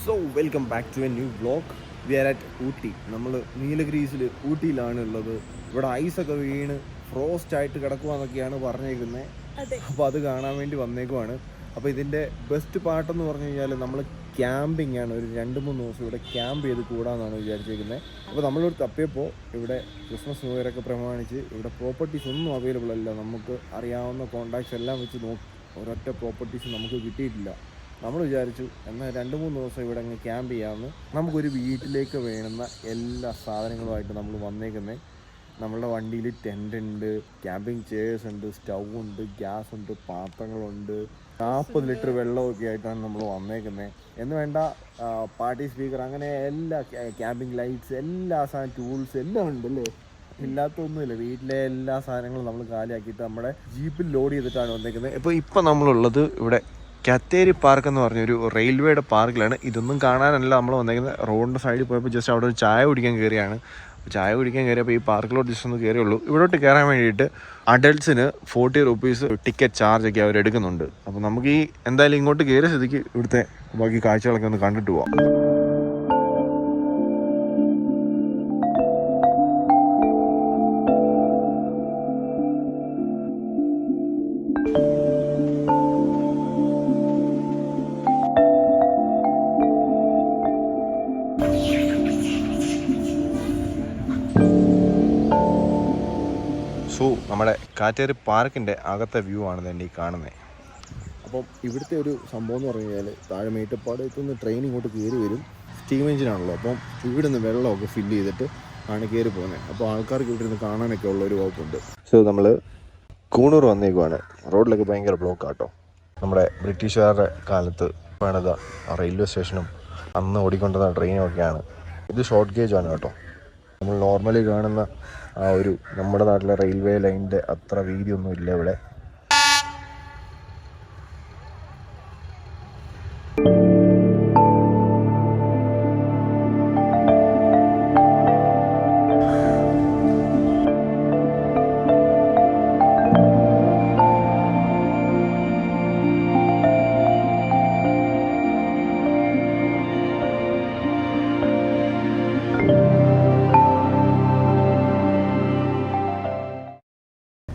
So welcome back to a new vlog. We are at Ooty. നമ്മൾ നീലഗിരീസിൽ ഊട്ടിയിലാണ് ഉള്ളത്. ഇവിടെ ഐസൊക്കെ വീണ് ഫ്രോസ്റ്റ് ആയിട്ട് കിടക്കുവാന്നൊക്കെയാണ് പറഞ്ഞേക്കുന്നത്. അപ്പോൾ അത് കാണാൻ വേണ്ടി വന്നേക്കുവാണ്. അപ്പോൾ ഇതിൻ്റെ ബെസ്റ്റ് പാർട്ടെന്ന് പറഞ്ഞു കഴിഞ്ഞാൽ നമ്മൾ ക്യാമ്പിംഗ് ആണ്. ഒരു 2-3 ദിവസം ഇവിടെ ക്യാമ്പ് ചെയ്ത് കൂടാമെന്നാണ് വിചാരിച്ചിരിക്കുന്നത്. അപ്പോൾ നമ്മളിവിടെ തപ്പിയപ്പോൾ ഇവിടെ ക്രിസ്മസ് ന്യൂ ഇയർ ഒക്കെ പ്രമാണിച്ച് ഇവിടെ പ്രോപ്പർട്ടീസ് ഒന്നും അവൈലബിൾ അല്ല. നമുക്ക് അറിയാവുന്ന കോൺടാക്ട്സ് എല്ലാം വെച്ച് നോക്കി ഒരൊറ്റ പ്രോപ്പർട്ടീസ് നമുക്ക് കിട്ടിയിട്ടില്ല. നമ്മൾ വിചാരിച്ചു എന്നാൽ 2-3 ദിവസം ഇവിടെ അങ്ങ് ക്യാമ്പ് ചെയ്യാമെന്ന്. നമുക്കൊരു വീട്ടിലേക്ക് വേണ്ടുന്ന എല്ലാ സാധനങ്ങളുമായിട്ട് നമ്മൾ വന്നേക്കുന്നത്. നമ്മളുടെ വണ്ടിയിൽ ടെൻ്റ് ഉണ്ട്, ക്യാമ്പിംഗ് ചെയേഴ്സ് ഉണ്ട്, സ്റ്റൗ ഉണ്ട്, ഗ്യാസ് ഉണ്ട്, പാത്രങ്ങളുണ്ട്, 40 ലിറ്റർ വെള്ളമൊക്കെ ആയിട്ടാണ് നമ്മൾ വന്നേക്കുന്നത്. എന്ന് വേണ്ട പാർട്ടി സ്പീക്കർ, അങ്ങനെ എല്ലാ ക്യാമ്പിംഗ് ലൈറ്റ്സ്, എല്ലാ സാധനം ടൂൾസ് എല്ലാം ഉണ്ട് അല്ലേ. ഇല്ലാത്തൊന്നുമില്ല. വീട്ടിലെ എല്ലാ സാധനങ്ങളും നമ്മൾ കാലിയാക്കിയിട്ട് നമ്മുടെ ജീപ്പിൽ ലോഡ് ചെയ്തിട്ടാണ് വന്നേക്കുന്നത്. ഇപ്പോൾ നമ്മളുള്ളത് ഇവിടെ കത്തേരി പാർക്ക് എന്ന് പറഞ്ഞൊരു റെയിൽവേയുടെ പാർക്കിലാണ്. ഇതൊന്നും കാണാനല്ല നമ്മൾ വന്നേക്കുന്നത്. റോഡിൻ്റെ സൈഡിൽ പോയപ്പോൾ ജസ്റ്റ് അവിടെ ഒരു ചായ കുടിക്കാൻ കയറിയാണ്. ചായ കുടിക്കാൻ കയറിയപ്പോൾ ഈ പാർക്കിലോട്ട് ജസ്റ്റ് ഒന്ന് കയറിയുള്ളൂ. ഇവിടോട്ട് കയറാൻ വേണ്ടിയിട്ട് അഡൽട്ട്സിന് 40 റുപ്പീസ് ടിക്കറ്റ് ചാർജ് ഒക്കെ അവർ എടുക്കുന്നുണ്ട്. അപ്പോൾ നമുക്ക് ഈ എന്തായാലും ഇങ്ങോട്ട് കയറിയ സ്ഥിതിക്ക് ഇവിടുത്തെ ബാക്കി കാഴ്ചകളൊക്കെ ഒന്ന് കണ്ടിട്ട് പോവാം. സോ നമ്മുടെ കാറ്റേരി പാർക്കിൻ്റെ അകത്തെ വ്യൂ ആണ് എൻ്റെ ഈ കാണുന്നത്. അപ്പം ഇവിടുത്തെ ഒരു സംഭവം എന്ന് പറഞ്ഞു കഴിഞ്ഞാൽ താഴെ മേട്ടപ്പാടത്തുനിന്ന് ട്രെയിൻ ഇങ്ങോട്ട് കയറി വരും. സ്റ്റീം എഞ്ചിനാണല്ലോ. അപ്പം ഇവിടെ നിന്ന് വെള്ളമൊക്കെ ഫില്ല് ചെയ്തിട്ട് ആണ് കയറി പോകുന്നത്. അപ്പോൾ ആൾക്കാർക്ക് ഇവിടെ നിന്ന് കാണാനൊക്കെ ഉള്ള ഒരു വകുപ്പുണ്ട്. സോ നമ്മൾ കൂണൂർ വന്നേക്കുവാണ്. റോഡിലൊക്കെ ഭയങ്കര ബ്ലോക്ക് ആട്ടോ. നമ്മുടെ ബ്രിട്ടീഷുകാരുടെ കാലത്ത് പണിത റെയിൽവേ സ്റ്റേഷനും അന്ന് ഓടിക്കൊണ്ടുവന്ന ട്രെയിനും ഒക്കെയാണ്. ഇത് ഷോർട്ട് ഗേജ് ആണ് കേട്ടോ. നമ്മൾ നോർമലി കാണുന്ന ആ ഒരു നമ്മുടെ നാട്ടിലെ റെയിൽവേ ലൈനിൻ്റെ അത്ര വീതിയൊന്നും ഇല്ല ഇവിടെ.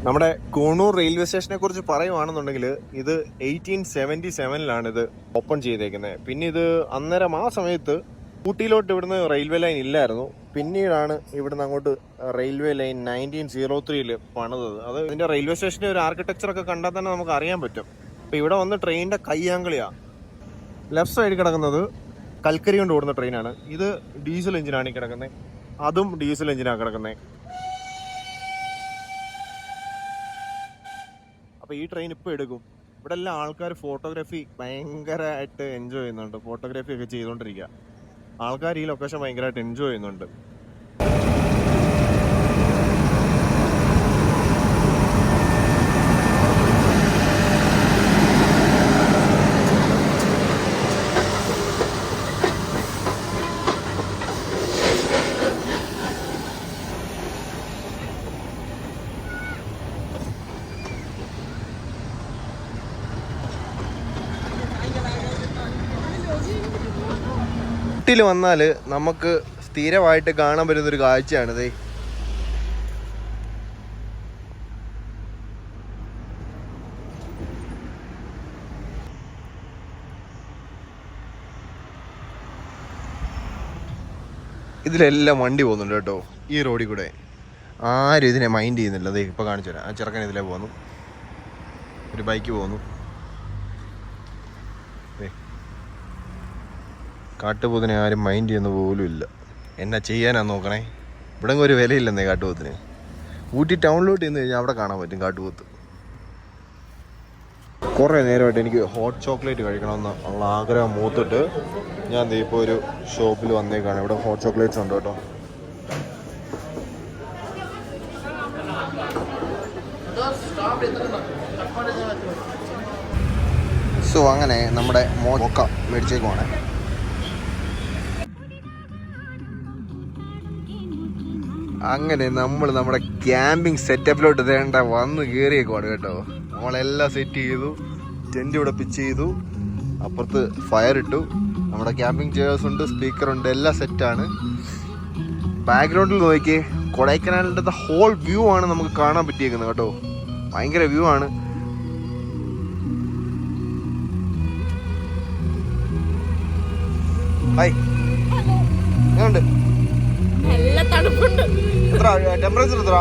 നമ്മുടെ കൂണൂർ റെയിൽവേ സ്റ്റേഷനെ കുറിച്ച് പറയുവാണെന്നുണ്ടെങ്കിൽ ഇത് 1877 ഇത് ഓപ്പൺ ചെയ്തേക്കുന്നത്. പിന്നെ ഇത് അന്നേരം ആ സമയത്ത് ഊട്ടിയിലോട്ട് ഇവിടുന്ന് റെയിൽവേ ലൈൻ ഇല്ലായിരുന്നു. പിന്നീടാണ് ഇവിടുന്ന് അങ്ങോട്ട് റെയിൽവേ ലൈൻ 1903 പണിതത്. അത് ഇതിന്റെ റെയിൽവേ സ്റ്റേഷന്റെ ഒരു ആർക്കിടെക്ചറൊക്കെ കണ്ടാൽ തന്നെ നമുക്ക് അറിയാൻ പറ്റും. അപ്പോൾ ഇവിടെ വന്ന് ട്രെയിനിന്റെ കയ്യാങ്കളിയാണ്. ലെഫ്റ്റ് സൈഡിൽ കിടക്കുന്നത് കൽക്കരി കൊണ്ട് ഓടുന്ന ട്രെയിനാണ്. ഇത് ഡീസൽ എഞ്ചിനാണ് ഈ കിടക്കുന്നത്. അതും ഡീസൽ എഞ്ചിനാണ് കിടക്കുന്നത്. അപ്പോൾ ഈ ട്രെയിൻ ഇപ്പോൾ എടുക്കും. ഇവിടെ എല്ലാം ആൾക്കാർ ഫോട്ടോഗ്രാഫി ഭയങ്കരമായിട്ട് എൻജോയ് ചെയ്യുന്നുണ്ട്. ഫോട്ടോഗ്രാഫി ഒക്കെ ചെയ്തുകൊണ്ടിരിക്കുക. ആൾക്കാർ ഈ ലൊക്കേഷൻ ഭയങ്കരമായിട്ട് എൻജോയ് ചെയ്യുന്നുണ്ട്. ഊട്ടിയിൽ വന്നാൽ നമുക്ക് സ്ഥിരമായിട്ട് കാണാൻ പറ്റുന്നൊരു കാഴ്ചയാണിത്. ഇതിലെല്ലാം വണ്ടി പോകുന്നുണ്ട് കേട്ടോ. ഈ റോഡിൽ കൂടെ ആരും ഇതിനെ മൈൻഡ് ചെയ്യുന്നില്ല. അതെ ഇപ്പോൾ കാണിച്ചു തരാം. ആ ചെറുക്കൻ ഇതിലേ പോകുന്നു. ഒരു ബൈക്ക് പോകുന്നു. കാട്ടുപോത്തിനെ ആരും മൈൻഡ് ചെയ്യുന്ന പോലും ഇല്ല. എന്നാ ചെയ്യാനാന്ന് നോക്കണേ. ഇവിടെ ഒരു വിലയില്ലെന്നേ കാട്ടുപോത്തിന്. ഊട്ടി ടൗണിലോട്ട് ചെന്ന് കഴിഞ്ഞാൽ അവിടെ കാണാൻ പറ്റും കാട്ടുപോത്ത്. കുറേ നേരമായിട്ട് എനിക്ക് ഹോട്ട് ചോക്ലേറ്റ് കഴിക്കണമെന്ന് ഉള്ള ആഗ്രഹം മൂത്തിട്ട് ഞാൻ ഇപ്പോൾ ഒരു ഷോപ്പിൽ വന്നേക്കാണ്. ഇവിടെ ഹോട്ട് ചോക്ലേറ്റ്സ് ഉണ്ട് കേട്ടോ. സോ അങ്ങനെ നമ്മുടെ മോക്ക മേടിച്ചേക്കുവാണ്. അങ്ങനെ നമ്മൾ നമ്മുടെ ക്യാമ്പിംഗ് സെറ്റപ്പിലോട്ട് വേണ്ട വന്ന് കയറിയേക്കുവാണ് കേട്ടോ. നമ്മളെല്ലാം സെറ്റ് ചെയ്തു. ടെൻ്റ് ഇവിടെ പിച്ച് ചെയ്തു. അപ്പുറത്ത് ഫയർ ഇട്ടു. നമ്മുടെ ക്യാമ്പിംഗ് ചെയേഴ്സ് ഉണ്ട്, സ്പീക്കർ ഉണ്ട്, എല്ലാം സെറ്റാണ്. ബാക്ക്ഗ്രൗണ്ടിൽ നോക്കിയേ, കൊടൈക്കനാലിൻ്റെ ഹോൾ വ്യൂ ആണ് നമുക്ക് കാണാൻ പറ്റിയേക്കുന്നത് കേട്ടോ. ഭയങ്കര വ്യൂ ആണ്. ഹായ്, എങ്ങനെയുണ്ട്? എത്ര ടെമ്പറേച്ചർ? എത്ര?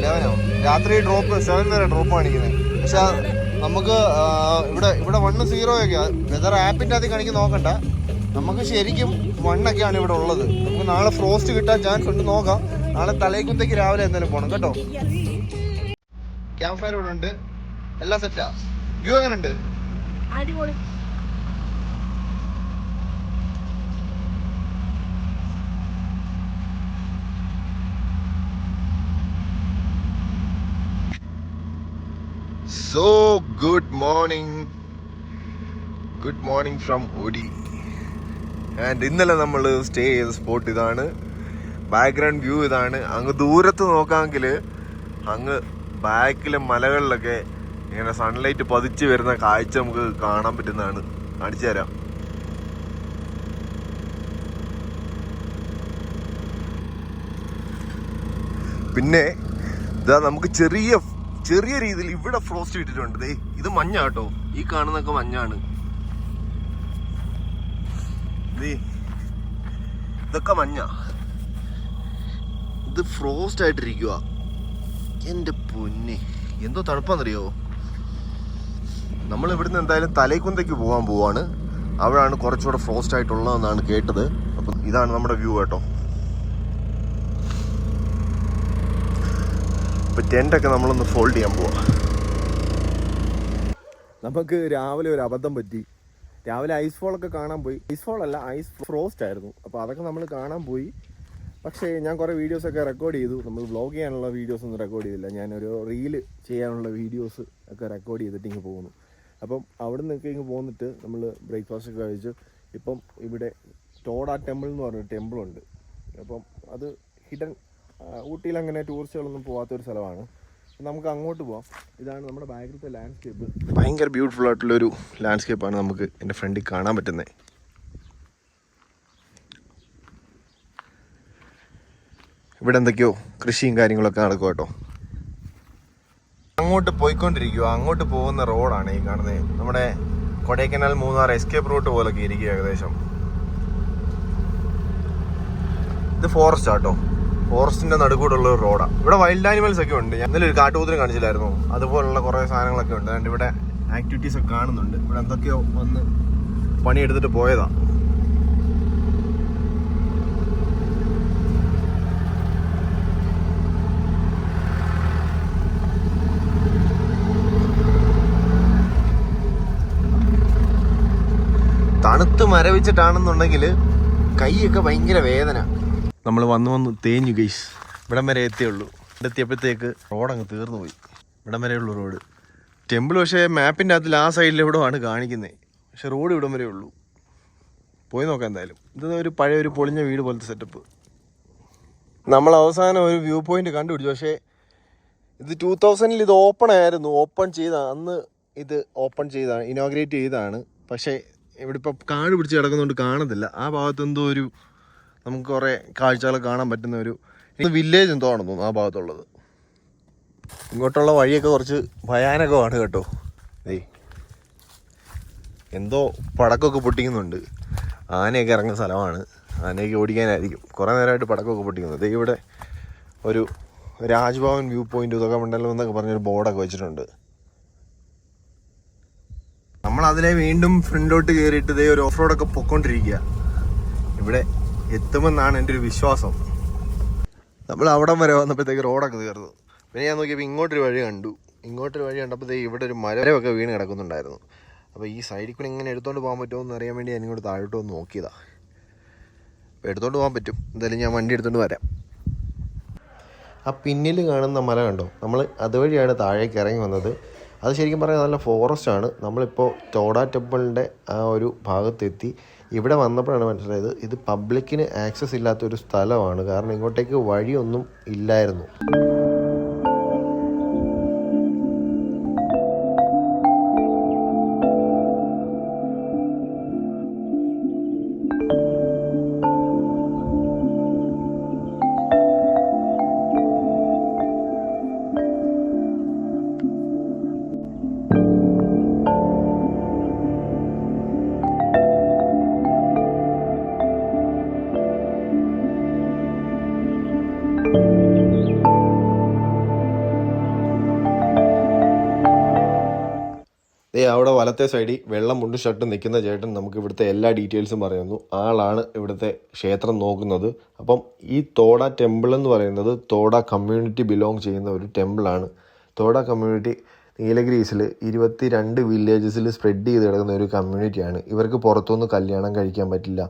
11 രാത്രി ഡ്രോപ്പ് 7 വരെ ഡ്രോപ്പ് കാണിക്കുന്നത്. പക്ഷെ നമുക്ക് ഇവിടെ 1-0 ഒക്കെയാ. വെതർ ആപ്പിൻ്റെ അത് കാണിക്കാൻ നോക്കണ്ട. നമുക്ക് ശരിക്കും 1 ഒക്കെയാണ് ഇവിടെ ഉള്ളത്. നമുക്ക് നാളെ ഫ്രോസ്റ്റ് കിട്ടാൻ ചാൻസ് ഉണ്ട്, നോക്കാം. നാളെ തലേക്കുത്തേക്ക് രാവിലെ എന്തായാലും പോകണം കേട്ടോ. ക്യാമ്പ് ഫയർ ഇവിടെ ഉണ്ട്, എല്ലാം സെറ്റാ. വ്യൂ എങ്ങനെയുണ്ട്? അടിപൊളി. So good morning from Udi. And ഇന്നലെ നമ്മൾ സ്റ്റേ ചെയ്ത സ്പോട്ട് ഇതാണ്. ബാക്ക്ഗ്രൗണ്ട് വ്യൂ ഇതാണ്. അങ്ങ് ദൂരത്ത് നോക്കാമെങ്കിൽ അങ്ങ് ബാക്കിലെ മലകളിലൊക്കെ ഇങ്ങനെ സൺലൈറ്റ് പതിച്ച് വരുന്ന കാഴ്ച നമുക്ക് കാണാൻ പറ്റുന്നതാണ്. കാണിച്ചു തരാം. പിന്നെ ഇതാ നമുക്ക് ചെറിയ രീതിയിൽ ഇവിടെ ഫ്രോസ്റ്റ് ഇട്ടിട്ടുണ്ട്. ഇത് മഞ്ഞ കേട്ടോ, ഈ കാണുന്നൊക്കെ മഞ്ഞാണ്. ഇതൊക്കെ മഞ്ഞ, ഇത് ഫ്രോസ്റ്റ് ആയിട്ടിരിക്കുക. എൻ്റെ പൊന്നെ, എന്തോ തണുപ്പാന്നറിയോ. നമ്മൾ ഇവിടുന്ന് എന്തായാലും തലേക്കുന്തയ്ക്ക് പോവാണ്. അവിടെയാണ് കുറച്ചുകൂടെ ഫ്രോസ്റ്റ് ആയിട്ടുള്ളതെന്നാണ് കേട്ടത്. അപ്പം ഇതാണ് നമ്മുടെ വ്യൂ കേട്ടോ. ഇപ്പം ടെൻ്റൊക്കെ നമ്മളൊന്ന് ഫോൾഡ് ചെയ്യാൻ പോവാം. നമുക്ക് രാവിലെ ഒരു അബദ്ധം പറ്റി. രാവിലെ ഐസ് ഫോളൊക്കെ കാണാൻ പോയി. ഐസ് ഫോളല്ല, ഐസ് ഫ്രോസ്റ്റ് ആയിരുന്നു. അപ്പോൾ അതൊക്കെ നമ്മൾ കാണാൻ പോയി. പക്ഷേ ഞാൻ കുറേ വീഡിയോസൊക്കെ റെക്കോർഡ് ചെയ്തു. നമ്മൾ വ്ളോഗ് ചെയ്യാനുള്ള വീഡിയോസൊന്നും റെക്കോർഡ് ചെയ്തില്ല. ഞാനൊരു റീല് ചെയ്യാനുള്ള വീഡിയോസ് ഒക്കെ റെക്കോർഡ് ചെയ്തിട്ട് ഇങ്ങ് പോകുന്നു. അപ്പം അവിടെ നിന്നൊക്കെ ഇങ്ങ് പോന്നിട്ട് നമ്മൾ ബ്രേക്ക്ഫാസ്റ്റൊക്കെ കഴിച്ചു. ഇപ്പം ഇവിടെ ടോഡ ടെമ്പിൾ എന്ന് പറഞ്ഞൊരു ടെമ്പിളുണ്ട്. അപ്പം അത് ഹിഡൻ, ഊട്ടിയിൽ അങ്ങനെ ടൂറിസ്റ്റുകളൊന്നും പോകാത്തൊരു സ്ഥലമാണ്. നമുക്ക് അങ്ങോട്ട് പോവാം. ഇതാണ് നമ്മുടെ ബാക്കിലത്തെ ലാൻഡ്സ്കേപ്പ്. ഭയങ്കര ബ്യൂട്ടിഫുൾ ആയിട്ടുള്ളൊരു ലാൻഡ്സ്കേപ്പാണ് നമുക്ക് എൻ്റെ ഫ്രണ്ടിൽ കാണാൻ പറ്റുന്നത്. ഇവിടെ എന്തൊക്കെയോ കൃഷിയും കാര്യങ്ങളൊക്കെ നടക്കും കേട്ടോ. അങ്ങോട്ട് പോയിക്കൊണ്ടിരിക്കുക. അങ്ങോട്ട് പോകുന്ന റോഡാണ് ഈ കാണുന്നത്. നമ്മുടെ കൊടൈക്കനാൽ മൂന്നാർ എസ്കേപ്പ് റൂട്ട് പോലൊക്കെ ഇരിക്കുക ഏകദേശം. ഇത് ഫോറസ്റ്റ് ആട്ടോ, ഫോറസ്റ്റിന്റെ നടുക്കൂടുള്ള ഒരു റോഡാണ്. ഇവിടെ വൈൽഡ് ആനിമൽസ് ഒക്കെ ഉണ്ട്. ഞാൻ ഇന്നലെ ഒരു കാട്ടുകൂത്തിനെ കാണിച്ചില്ലായിരുന്നു, അതുപോലുള്ള കുറേ സാധനങ്ങളൊക്കെ ഉണ്ട്. അതുകൊണ്ട് ഇവിടെ ആക്ടിവിറ്റീസ് ഒക്കെ കാണുന്നുണ്ട്. ഇവിടെ എന്തൊക്കെയോ വന്ന് പണിയെടുത്തിട്ട് പോയതാ. തണുത്ത് മരവിച്ചിട്ടാണെന്നുണ്ടെങ്കിൽ കൈയൊക്കെ ഭയങ്കര വേദന. നമ്മൾ വന്ന് തേഞ്ഞു ഗൈസ്. ഇവിടം വരെ എത്തിയുള്ളൂ. ഇവിടെ എത്തിയപ്പോഴത്തേക്ക് റോഡങ്ങ് തീർന്നു പോയി. ഇവിടം വരെയുള്ളൂ റോഡ്. ടെമ്പിൾ പക്ഷേ മാപ്പിൻ്റെ അകത്തിൽ ആ സൈഡിൽ എവിടെയാണ് കാണിക്കുന്നത്. പക്ഷെ റോഡ് ഇവിടം വരെ ഉള്ളൂ. പോയി നോക്കാം എന്തായാലും. ഇത് ഒരു പഴയ ഒരു പൊളിഞ്ഞ വീട് പോലത്തെ സെറ്റപ്പ്. നമ്മൾ അവസാനം ഒരു വ്യൂ പോയിന്റ് കണ്ടുപിടിച്ചു. പക്ഷേ ഇത് 2000-ൽ ഇത് ഓപ്പൺ ആയിരുന്നു. അന്ന് ഇത് ഓപ്പൺ ചെയ്താണ്, ഇനോഗ്രേറ്റ് ചെയ്തതാണ്. പക്ഷേ ഇവിടെ ഇപ്പോൾ കാട് പിടിച്ച് കിടക്കുന്നതുകൊണ്ട് കാണത്തില്ല. ആ ഭാഗത്ത് എന്തോ ഒരു നമുക്ക് കുറേ കാഴ്ചകൾ കാണാൻ പറ്റുന്ന ഒരു വില്ലേജ് എന്തോ ആണെന്ന് തോന്നുന്നു ആ ഭാഗത്തുള്ളത്. ഇങ്ങോട്ടുള്ള വഴിയൊക്കെ കുറച്ച് ഭയാനകമാണ് കേട്ടോ. എന്തോ പടക്കമൊക്കെ പൊട്ടിക്കുന്നുണ്ട്. ആനയൊക്കെ ഇറങ്ങുന്ന സ്ഥലമാണ്. ആനയൊക്കെ ഓടിക്കാനായിരിക്കും. കുറേ നേരമായിട്ട് പടക്കമൊക്കെ പൊട്ടിക്കുന്നത്. ഇവിടെ ഒരു രാജ്ഭവൻ വ്യൂ പോയിന്റ് ഉദകമണ്ഡലം എന്നൊക്കെ പറഞ്ഞൊരു ബോർഡൊക്കെ വെച്ചിട്ടുണ്ട്. നമ്മളതിലെ വീണ്ടും ഫ്രണ്ടിലോട്ട് കയറിയിട്ട് ഇതേ ഒരു ഓഫ് റോഡൊക്കെ പൊയ്ക്കൊണ്ടിരിക്കുക. ഇവിടെ എത്തുമെന്നാണ് എൻ്റെ ഒരു വിശ്വാസം. നമ്മൾ അവിടം വരെ വന്നപ്പോഴത്തേക്ക് റോഡൊക്കെ തീർന്നു. പിന്നെ ഞാൻ നോക്കിയപ്പോൾ ഇങ്ങോട്ടൊരു വഴി കണ്ടപ്പോഴത്തേക്ക് ഇവിടെ ഒരു മരമൊക്കെ വീണ് കിടക്കുന്നുണ്ടായിരുന്നു. അപ്പോൾ ഈ സൈഡിൽ കൂടെ ഇങ്ങനെ എടുത്തുകൊണ്ട് പോകാൻ പറ്റുമോ എന്ന് അറിയാൻ വേണ്ടി ഞാൻ ഇങ്ങോട്ട് താഴോട്ട് വന്ന് നോക്കിയതാണ്. അപ്പോൾ എടുത്തുകൊണ്ട് പോകാൻ പറ്റും. എന്തായാലും ഞാൻ വണ്ടി എടുത്തുകൊണ്ട് വരാം. ആ പിന്നിൽ കാണുന്ന മല കണ്ടോ, നമ്മൾ അതുവഴിയാണ് താഴേക്ക് ഇറങ്ങി വന്നത്. അത് ശരിക്കും പറഞ്ഞാൽ നല്ല ഫോറസ്റ്റാണ്. നമ്മളിപ്പോൾ ടോഡ ടെമ്പിളിൻ്റെ ആ ഒരു ഭാഗത്തെത്തി. ഇവിടെ വന്നപ്പോഴാണ് മനസ്സിലായത് ഇത് പബ്ലിക്കിന് ആക്സസ് ഇല്ലാത്തൊരു സ്ഥലമാണ്. കാരണം ഇങ്ങോട്ടേക്ക് വഴിയൊന്നും ഇല്ലായിരുന്നു. അവിടെ വലത്തെ സൈഡിൽ വെള്ളം മുണ്ട് ഷർട്ട് നിൽക്കുന്ന ചേട്ടൻ നമുക്ക് ഇവിടുത്തെ എല്ലാ ഡീറ്റെയിൽസും പറയുന്നു. ആളാണ് ഇവിടുത്തെ ക്ഷേത്രം നോക്കുന്നത്. അപ്പം ഈ തോട ടെമ്പിൾ എന്ന് പറയുന്നത് തോട കമ്മ്യൂണിറ്റി ബിലോങ് ചെയ്യുന്ന ഒരു ടെമ്പിളാണ്. തോട കമ്മ്യൂണിറ്റി നീലഗിരീസിൽ 22 വില്ലേജസിൽ സ്പ്രെഡ് ചെയ്ത് കിടക്കുന്ന ഒരു കമ്മ്യൂണിറ്റിയാണ്. ഇവർക്ക് പുറത്തുനിന്ന് കല്യാണം കഴിക്കാൻ പറ്റില്ല,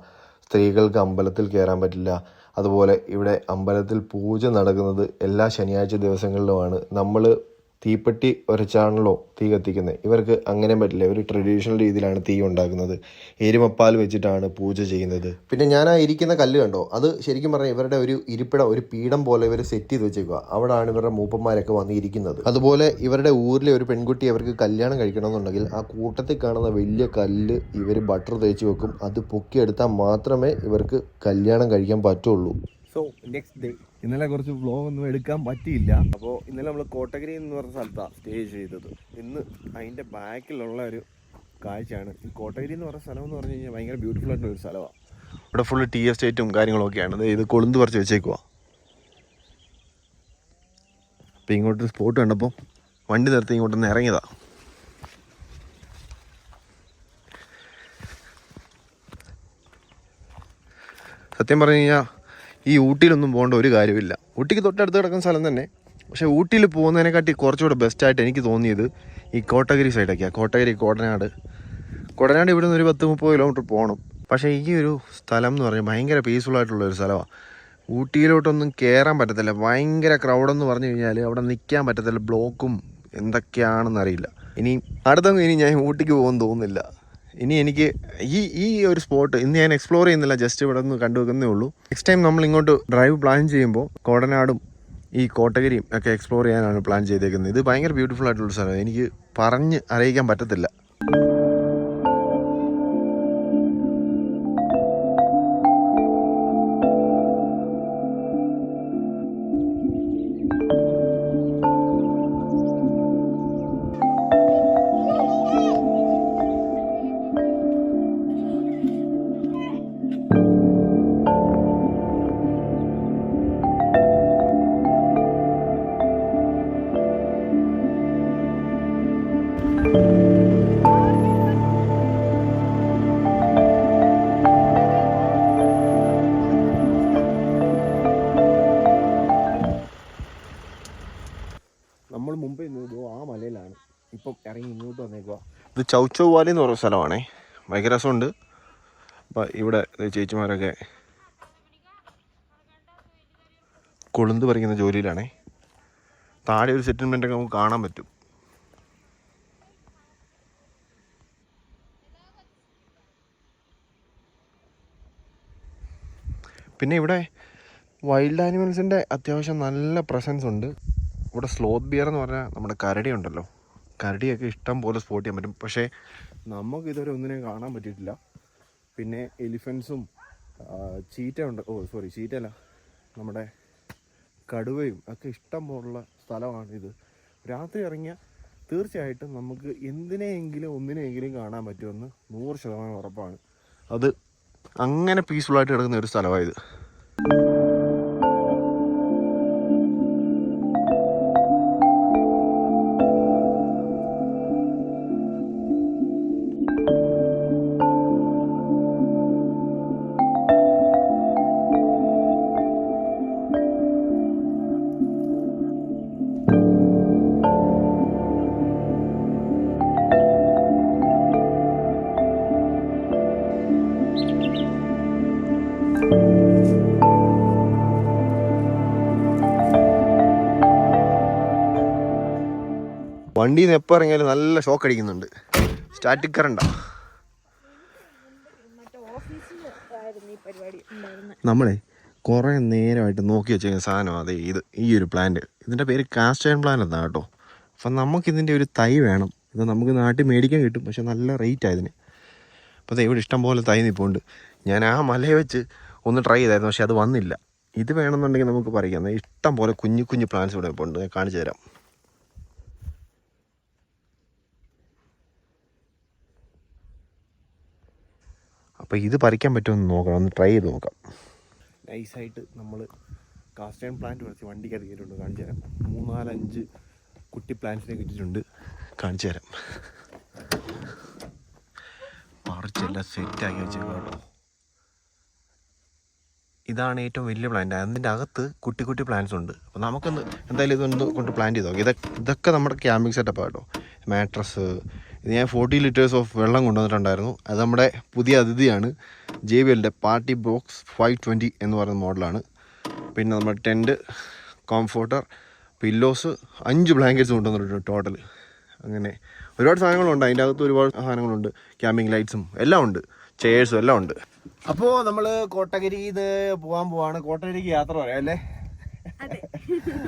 സ്ത്രീകൾക്ക് അമ്പലത്തിൽ കയറാൻ പറ്റില്ല. അതുപോലെ ഇവിടെ അമ്പലത്തിൽ പൂജ നടക്കുന്നത് എല്ലാ ശനിയാഴ്ച ദിവസങ്ങളിലുമാണ്. നമ്മൾ തീപ്പെട്ടി ഒരച്ചാണല്ലോ തീ കത്തിക്കുന്നത്. ഇവർക്ക് അങ്ങനെ പറ്റില്ല. ഇവർ ട്രഡീഷണൽ രീതിയിലാണ് തീ ഉണ്ടാക്കുന്നത്. എരുമപ്പാൽ വെച്ചിട്ടാണ് പൂജ ചെയ്യുന്നത്. പിന്നെ ഞാൻ ആ ഇരിക്കുന്ന കല്ല് കണ്ടോ, അത് ശരിക്കും പറഞ്ഞാൽ ഇവരുടെ ഒരു ഇരിപ്പിടം, ഒരു പീഠം പോലെ ഇവർ സെറ്റ് ചെയ്ത് വെച്ചേക്കുക. അവിടെയാണ് ഇവരുടെ മൂപ്പന്മാരൊക്കെ വന്നിരിക്കുന്നത്. അതുപോലെ ഇവരുടെ ഊരിലെ ഒരു പെൺകുട്ടി അവർക്ക് കല്യാണം കഴിക്കണമെന്നുണ്ടെങ്കിൽ ആ കൂട്ടത്തിൽ കാണുന്ന വലിയ കല്ല് ഇവർ ബട്ടർ തേച്ച് വെക്കും. അത് പൊക്കിയെടുത്താൽ മാത്രമേ ഇവർക്ക് കല്യാണം കഴിക്കാൻ പറ്റുള്ളൂ. സോ നെക്സ്റ്റ് ഡേ, ഇന്നലെ കുറച്ച് വ്ളോഗ് ഒന്നും എടുക്കാൻ പറ്റിയില്ല. അപ്പോൾ ഇന്നലെ നമ്മൾ കോട്ടഗിരി എന്ന് പറഞ്ഞ സ്ഥലത്താണ് സ്റ്റേ ചെയ്തത്. ഇന്ന് അതിൻ്റെ ബാക്കിലുള്ള ഒരു കാഴ്ചയാണ്. ഈ കോട്ടഗിരി എന്ന് പറഞ്ഞ സ്ഥലം എന്ന് പറഞ്ഞു കഴിഞ്ഞാൽ ഭയങ്കര ബ്യൂട്ടിഫുൾ ആയിട്ടുള്ള ഒരു സ്ഥലമാണ്. ഇവിടെ ഫുള്ള് ടീ എസ്റ്റേറ്റും കാര്യങ്ങളൊക്കെയാണ്. ഇത് കൊളുന്ത് പറിച്ച് വെച്ചേക്കുവാ. അപ്പം ഇങ്ങോട്ട് സ്പോട്ട് കണ്ടപ്പോൾ വണ്ടി നിർത്തി ഇങ്ങോട്ടൊന്ന് ഇറങ്ങിയതാ. സത്യം പറഞ്ഞു കഴിഞ്ഞാൽ ഈ ഊട്ടിയിലൊന്നും പോകേണ്ട ഒരു കാര്യമില്ല. ഊട്ടിക്ക് തൊട്ടടുത്ത് കിടക്കുന്ന സ്ഥലം തന്നെ. പക്ഷേ ഊട്ടിയിൽ പോകുന്നതിനെക്കാട്ടി കുറച്ചുകൂടെ ബെസ്റ്റായിട്ട് എനിക്ക് തോന്നിയത് ഈ കോട്ടഗിരി സൈഡൊക്കെയാണ്. കോട്ടഗിരി, കോടനാട് ഇവിടെ നിന്ന് ഒരു 10-30 കിലോമീറ്റർ പോകണം. പക്ഷേ ഈ ഒരു സ്ഥലം എന്ന് പറഞ്ഞാൽ ഭയങ്കര പീസ്ഫുള്ളായിട്ടുള്ളൊരു സ്ഥലമാണ്. ഊട്ടിയിലോട്ടൊന്നും കയറാൻ പറ്റത്തില്ല. ഭയങ്കര ക്രൗഡെന്ന് പറഞ്ഞു കഴിഞ്ഞാൽ അവിടെ നിൽക്കാൻ പറ്റത്തില്ല. ബ്ലോക്കും എന്തൊക്കെയാണെന്നറിയില്ല. ഇനി ഞാൻ ഊട്ടിക്ക് പോകുമെന്ന് തോന്നുന്നില്ല. ഇനി എനിക്ക് ഈ ഒരു സ്പോട്ട് ഇന്ന് ഞാൻ എക്സ്പ്ലോർ ചെയ്യുന്നില്ല, ജസ്റ്റ് ഇവിടെ ഒന്ന് കണ്ടു വെക്കുന്നേ ഉള്ളൂ. നെക്സ്റ്റ് ടൈം നമ്മൾ ഇങ്ങോട്ട് ഡ്രൈവ് പ്ലാൻ ചെയ്യുമ്പോൾ കോടനാടും ഈ കോട്ടഗിരിയും ഒക്കെ എക്സ്പ്ലോർ ചെയ്യാനാണ് പ്ലാൻ ചെയ്തേക്കുന്നത്. ഇത് ഭയങ്കര ബ്യൂട്ടിഫുൾ ആയിട്ടുള്ള സ്ഥലം, എനിക്ക് പറഞ്ഞ് അറിയിക്കാൻ പറ്റത്തില്ല. നമ്മൾ മുമ്പേ ആ മലയിലാണ്, ഇപ്പം ഇറങ്ങി ഇങ്ങോട്ട് വന്നേക്കുക. ഇത് ചൗച്ചൗ വാലി എന്ന് പറയുന്ന സ്ഥലമാണേ. ഭയങ്കര രസമുണ്ട്. അപ്പം ഇവിടെ ചേച്ചിമാരൊക്കെ കൊളുന്ത് പറിക്കുന്ന ജോലിയിലാണേ. താഴെ ഒരു സെറ്റിൽമെൻ്റൊക്കെ നമുക്ക് കാണാൻ പറ്റും. പിന്നെ ഇവിടെ വൈൽഡ് ആനിമൽസിൻ്റെ അത്യാവശ്യം നല്ല പ്രസൻസ് ഉണ്ട്. ഇവിടെ സ്ലോത്ത് ബിയർ എന്ന് പറഞ്ഞാൽ നമ്മുടെ കരടി ഉണ്ടല്ലോ, കരടിയൊക്കെ ഇഷ്ടം പോലെ സ്പോട്ട് ചെയ്യാൻ പറ്റും. പക്ഷേ നമുക്കിതുവരെ ഒന്നിനെ കാണാൻ പറ്റിയിട്ടില്ല. പിന്നെ എലിഫൻസും ചീറ്റ ഉണ്ട്. ചീറ്റല്ല, നമ്മുടെ കടുവയും ഒക്കെ ഇഷ്ടം പോലുള്ള സ്ഥലമാണിത്. രാത്രി ഇറങ്ങിയാൽ തീർച്ചയായിട്ടും നമുക്ക് ഒന്നിനെയെങ്കിലും കാണാൻ പറ്റുമെന്ന് 100% ഉറപ്പാണ്. അത് അങ്ങനെ പീസ്ഫുള്ളായിട്ട് കിടക്കുന്ന ഒരു സ്ഥലമായത്. വണ്ടിയിൽ നിന്ന് എപ്പോൾ ഇറങ്ങിയാലും നല്ല ഷോക്ക് അടിക്കുന്നുണ്ട്. സ്റ്റാറ്റിക് കറണ്ടാ. നമ്മളെ കുറേ നേരമായിട്ട് നോക്കി വെച്ചേക്കുന്ന സാധനം അതെ ഈ ഒരു പ്ലാന്റ്. ഇതിൻ്റെ പേര് കാസ്റ്റ് അയൺ പ്ലാന്റ് എന്നാണ് കേട്ടോ. അപ്പം നമുക്കിതിൻ്റെ ഒരു തൈ വേണം. ഇത് നമുക്ക് നാട്ടിൽ മേടിക്കാൻ കിട്ടും, പക്ഷെ നല്ല റേറ്റാണ് ഇതിന്. അപ്പോൾ ഇവിടെ ഇഷ്ടം പോലെ തൈ നിൽപ്പുണ്ട്. ഞാൻ ആ മലയെ വെച്ച് ഒന്ന് ട്രൈ ചെയ്തായിരുന്നു, പക്ഷെ അത് വന്നില്ല. ഇത് വേണമെന്നുണ്ടെങ്കിൽ നമുക്ക് പറിക്കാം. ഇഷ്ടം പോലെ കുഞ്ഞു പ്ലാന്റ്സ് ഇവിടെ ഇപ്പോൾ ഉണ്ട്. ഞാൻ കാണിച്ചു തരാം. അപ്പോൾ ഇത് പറിക്കാൻ പറ്റുമെന്ന് നോക്കണം, ഒന്ന് ട്രൈ ചെയ്ത് നോക്കാം. നൈസായിട്ട് നമ്മൾ കാസ്റ്റ് അയൺ പ്ലാന്റ് പറിച്ച് വണ്ടിക്ക് ഇറങ്ങിയിട്ടുണ്ട്. കാണിച്ചു തരാം. 3-4-5 കുട്ടി പ്ലാന്റ്സിനെ കിട്ടിയിട്ടുണ്ട്. കാണിച്ചു തരാം. പറിച്ചെല്ലാം സെറ്റാക്കി വെച്ചേക്കാം കേട്ടോ. ഇതാണ് ഏറ്റവും വലിയ പ്ലാന്റ്. അതിൻ്റെ അകത്ത് കുട്ടി കുട്ടി പ്ലാന്റ്സ് ഉണ്ട്. അപ്പോൾ നമുക്കൊന്ന് എന്തായാലും ഇതൊന്ന് കൊണ്ട് പ്ലാന്റ് ചെയ്ത് നോക്കാം. ഇതൊക്കെ നമ്മുടെ ക്യാമ്പിംഗ് സെറ്റപ്പാണ് കേട്ടോ. മാട്രസ്, ഇത് ഞാൻ 40 ലിറ്റേഴ്സ് ഓഫ് വെള്ളം കൊണ്ടുവന്നിട്ടുണ്ടായിരുന്നു. അത് നമ്മുടെ പുതിയ അതിഥിയാണ്, JBLൻ്റെ പാർട്ടി ബോക്സ് 520 എന്ന് പറയുന്ന മോഡലാണ്. പിന്നെ നമ്മുടെ ടെൻറ്റ്, കംഫോർട്ടർ, പില്ലോസ്, 5 ബ്ലാങ്കറ്റ്സ് കൊണ്ടുവന്നിട്ടുണ്ട് ടോട്ടൽ. അങ്ങനെ ഒരുപാട് സാധനങ്ങളുണ്ട്. അതിൻ്റെ അകത്ത് ഒരുപാട് സാധനങ്ങളുണ്ട്. ക്യാമ്പിംഗ് ലൈറ്റ്സും എല്ലാം ഉണ്ട്, ചെയേഴ്സും എല്ലാം ഉണ്ട്. അപ്പോൾ നമ്മൾ കോട്ടഗിരിന്ന് പോകാൻ പോവാണ്. കോട്ടഗിരിക്ക് യാത്ര പറയാം അല്ലേ?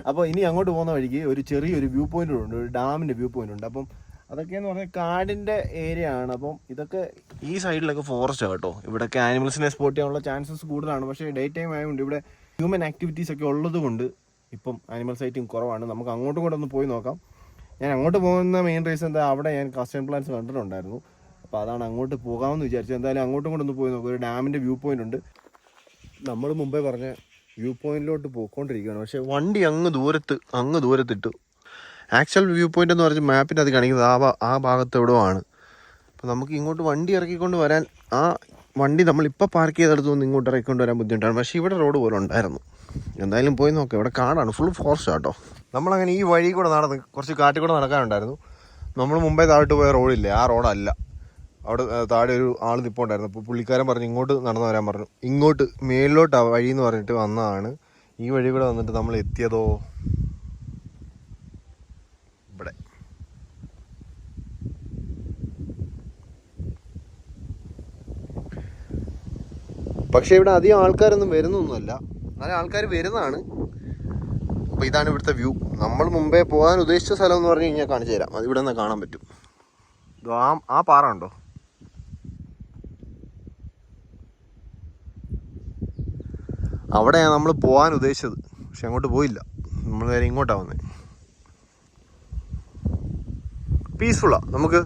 അപ്പോൾ ഇനി അങ്ങോട്ട് പോകുന്ന വഴിക്ക് ഒരു ചെറിയൊരു വ്യൂ പോയിന്റ് ഉണ്ട്, ഒരു ഡാമിൻ്റെ വ്യൂ പോയിന്റ് ഉണ്ട്. അപ്പം അതൊക്കെയെന്ന് പറഞ്ഞാൽ കാടിൻ്റെ ഏരിയ ആണ്. അപ്പം ഇതൊക്കെ ഈ സൈഡിലൊക്കെ ഫോറസ്റ്റ് കേട്ടോ. ഇവിടെയൊക്കെ ആനിമൽസിനെ സ്പോട്ട് ചെയ്യാനുള്ള ചാൻസസ് കൂടുതലാണ്. പക്ഷേ ഡേ ടൈം ആയതുകൊണ്ട് ഇവിടെ ഹ്യൂമൻ ആക്ടിവിറ്റീസ് ഒക്കെ ഉള്ളത് കൊണ്ട് ഇപ്പം ആനിമൽ സൈറ്റിംഗ് കുറവാണ്. നമുക്ക് അങ്ങോട്ടും കൂടെ ഒന്ന് പോയി നോക്കാം. ഞാൻ അങ്ങോട്ട് പോകുന്ന മെയിൻ റീസൺ എന്താ, അവിടെ ഞാൻ കസ്റ്റം പ്ലാന്റ്സ് കണ്ടിട്ടുണ്ടായിരുന്നു. അപ്പോൾ അതാണ് അങ്ങോട്ട് പോകാമെന്ന് വിചാരിച്ചു. എന്തായാലും അങ്ങോട്ടും കൂടെ ഒന്ന് പോയി നോക്കാം. ഒരു ഡാമിൻ്റെ വ്യൂ പോയിന്റ് ഉണ്ട്. നമ്മൾ മുമ്പേ പറഞ്ഞ വ്യൂ പോയിന്റിലോട്ട് പോയിക്കൊണ്ടിരിക്കുകയാണ്. പക്ഷേ വണ്ടി അങ്ങ് ദൂരത്തിട്ടു. ആക്ച്വൽ വ്യൂ പോയിന്റ് എന്ന് പറഞ്ഞ് മാപ്പിൻ്റെ അത് കാണിക്കുന്നത് ആ ഭാഗത്ത് എവിടെയോ ആണ്. അപ്പോൾ നമുക്ക് ഇങ്ങോട്ട് വണ്ടി ഇറക്കിക്കൊണ്ട് വരാൻ, ആ വണ്ടി നമ്മളിപ്പോൾ പാർക്ക് ചെയ്തെടുത്ത് നിന്ന് ഇങ്ങോട്ട് ഇറക്കിക്കൊണ്ട് വരാൻ ബുദ്ധിമുട്ടാണ്. പക്ഷേ ഇവിടെ റോഡ് പോലെ ഉണ്ടായിരുന്നു. എന്തായാലും പോയി നോക്കാം. ഇവിടെ കാടാണ്, ഫുൾ ഫോറസ്റ്റ് കേട്ടോ. നമ്മളങ്ങനെ ഈ വഴി കൂടെ നടന്ന് കുറച്ച് കാട്ടിൽ കൂടെ നടക്കാനുണ്ടായിരുന്നു. നമ്മൾ മുമ്പേ താഴോട്ട് പോയ റോഡില്ലേ, ആ റോഡല്ല. അവിടെ താഴെ ഒരു ആൾ നിൽപ്പുണ്ടായിരുന്നു. അപ്പോൾ പുള്ളിക്കാരൻ പറഞ്ഞു ഇങ്ങോട്ട് നടന്നു വരാൻ പറഞ്ഞു. ഇങ്ങോട്ട് മേലിലോട്ടാണ് വഴി എന്ന് പറഞ്ഞിട്ട് വന്നതാണ്. ഈ വഴി കൂടെ വന്നിട്ട് നമ്മൾ എത്തിയതോ ഇവിടെ. പക്ഷേ ഇവിടെ അധികം ആൾക്കാരൊന്നും വരുന്നൊന്നുമല്ല. നല്ല ആൾക്കാർ വരുന്നതാണ്. അപ്പോൾ ഇതാണ് ഇവിടുത്തെ വ്യൂ. നമ്മൾ മുമ്പേ പോകാൻ ഉദ്ദേശിച്ച സ്ഥലം എന്ന് പറഞ്ഞു കഴിഞ്ഞാൽ കാണിച്ചു തരാം. അത് ഇവിടെ നിന്ന് കാണാൻ പറ്റും. ആ പാറ ഉണ്ടോ, അവിടെയാണ് നമ്മൾ പോകാൻ ഉദ്ദേശിച്ചത്. പക്ഷെ അങ്ങോട്ട് പോയില്ല. നമ്മൾ നേരെ ഇങ്ങോട്ടാണ് വന്നത്. പീസ്ഫുള്ളാണ്. നമുക്ക്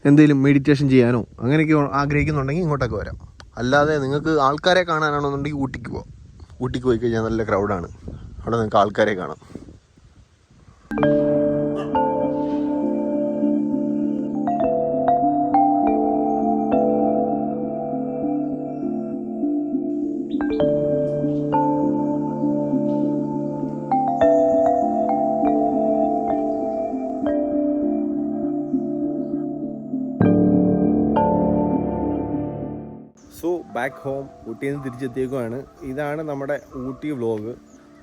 എന്തെങ്കിലും മെഡിറ്റേഷൻ ചെയ്യാനോ അങ്ങനെയൊക്കെ ആഗ്രഹിക്കുന്നുണ്ടെങ്കിൽ ഇങ്ങോട്ടൊക്കെ വരാം. അല്ലാതെ നിങ്ങൾക്ക് ആൾക്കാരെ കാണാനാണെന്നുണ്ടെങ്കിൽ ഊട്ടിക്ക് പോവാം. ഊട്ടിക്ക് പോയി കഴിഞ്ഞാൽ നല്ല ക്രൗഡാണ്. അവിടെ നിങ്ങൾക്ക് ആൾക്കാരെ കാണാം. സോ ബാക്ക് ഹോം, ഊട്ടിയിൽ നിന്ന് തിരിച്ചെത്തിയേക്കുവാണ്. ഇതാണ് നമ്മുടെ ഊട്ടി വ്ലോഗ്.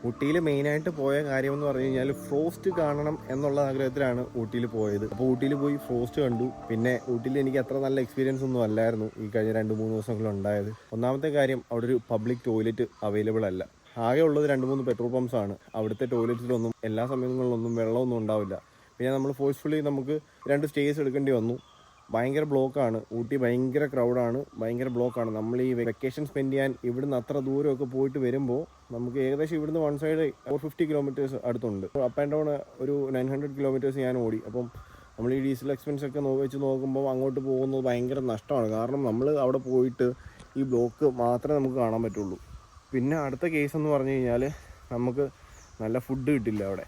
ഊട്ടിയിൽ മെയിനായിട്ട് പോയ കാര്യമെന്ന് പറഞ്ഞു കഴിഞ്ഞാൽ ഫ്രോസ്റ്റ് കാണണം എന്നുള്ള ആഗ്രഹത്തിലാണ് ഊട്ടിയിൽ പോയത്. അപ്പോൾ ഊട്ടിയിൽ പോയി ഫ്രോസ്റ്റ് കണ്ടു. പിന്നെ ഊട്ടിയിൽ എനിക്ക് അത്ര നല്ല എക്സ്പീരിയൻസ് ഒന്നും അല്ലായിരുന്നു ഈ കഴിഞ്ഞ 2-3 ദിവസങ്ങളുണ്ടായത്. ഒന്നാമത്തെ കാര്യം, അവിടെ ഒരു പബ്ലിക് ടോയ്ലറ്റ് അവൈലബിൾ അല്ല. ആകെ ഉള്ളത് 2-3 പെട്രോൾ പമ്പ്സ് ആണ്. അവിടുത്തെ ടോയ്ലറ്റിലൊന്നും എല്ലാ സമയങ്ങളിലൊന്നും വെള്ളമൊന്നും ഉണ്ടാവില്ല. പിന്നെ നമ്മൾ ഫോഴ്സ്ഫുള്ളി നമുക്ക് 2 സ്റ്റേസ് എടുക്കേണ്ടി വന്നു. ഭയങ്കര ബ്ലോക്കാണ്. ഊട്ടി ഭയങ്കര ക്രൗഡാണ്, ഭയങ്കര ബ്ലോക്കാണ്. നമ്മൾ ഈ വെക്കേഷൻ സ്പെൻഡ് ചെയ്യാൻ ഇവിടുന്ന് അത്ര ദൂരമൊക്കെ പോയിട്ട് വരുമ്പോൾ നമുക്ക് ഏകദേശം ഇവിടുന്ന് വൺ സൈഡ് 450 കിലോമീറ്റേഴ്സ് അടുത്തുണ്ട്. അപ്പ് ആൻഡ് ഡൗൺ ഒരു 900 കിലോമീറ്റേഴ്സ് ഞാൻ ഓടി. അപ്പം നമ്മൾ ഈ ഡീസൽ എക്സ്പെൻസ് ഒക്കെ വെച്ച് നോക്കുമ്പോൾ അങ്ങോട്ട് പോകുന്നത് ഭയങ്കര നഷ്ടമാണ്. കാരണം നമ്മൾ അവിടെ പോയിട്ട് ഈ ബ്ലോക്ക് മാത്രമേ നമുക്ക് കാണാൻ പറ്റുള്ളൂ. പിന്നെ അടുത്ത കേസ് എന്ന് പറഞ്ഞു കഴിഞ്ഞാൽ നമുക്ക് നല്ല ഫുഡ് കിട്ടില്ല അവിടെ.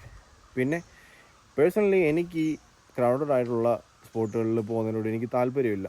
പിന്നെ പേഴ്സണലി എനിക്ക് ഈ ക്രൗഡഡ് ആയിട്ടുള്ള സ്പോട്ടുകളിൽ പോകുന്നതിനോട് എനിക്ക് താല്പര്യമില്ല.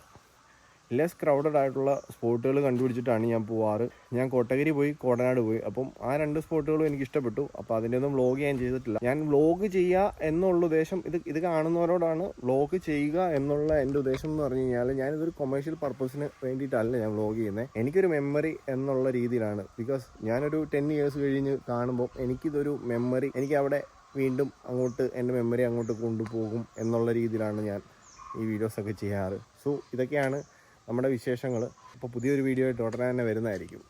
ലെസ് ക്രൗഡഡ് ആയിട്ടുള്ള സ്പോട്ടുകൾ കണ്ടുപിടിച്ചിട്ടാണ് ഞാൻ പോവാറ്. ഞാൻ കോട്ടഗിരി പോയി, കോടനാട് പോയി. അപ്പം ആ 2 സ്പോട്ടുകളും എനിക്ക് ഇഷ്ടപ്പെട്ടു. അപ്പോൾ അതിൻ്റെ ഒന്നും വ്ലോഗ് ഞാൻ ചെയ്തിട്ടില്ല. ഞാൻ വ്ലോഗ് ചെയ്യുക എന്നുള്ള ഉദ്ദേശം, ഇത് കാണുന്നവരോടാണ് വ്ലോഗ് ചെയ്യുക എന്നുള്ള എൻ്റെ ഉദ്ദേശം എന്ന് പറഞ്ഞു കഴിഞ്ഞാൽ, ഞാനിതൊരു കൊമേഴ്ഷ്യൽ പർപ്പസിന് വേണ്ടിയിട്ടല്ല ഞാൻ വ്ലോഗ് ചെയ്യുന്നത്. എനിക്കൊരു മെമ്മറി എന്നുള്ള രീതിയിലാണ്. ബിക്കോസ് ഞാനൊരു 10 ഇയേഴ്സ് കഴിഞ്ഞ് കാണുമ്പോൾ എനിക്കിതൊരു മെമ്മറി, എനിക്ക് അവിടെ വീണ്ടും അങ്ങോട്ട് എൻ്റെ മെമ്മറി അങ്ങോട്ട് കൊണ്ടുപോകും എന്നുള്ള രീതിയിലാണ് ഞാൻ ഈ വീഡിയോസൊക്കെ ചെയ്യാറ്. സോ ഇതൊക്കെയാണ് നമ്മുടെ വിശേഷങ്ങൾ. അപ്പോൾ പുതിയൊരു വീഡിയോ ആയിട്ട് ഉടനെ തന്നെ വരുന്നതായിരിക്കും.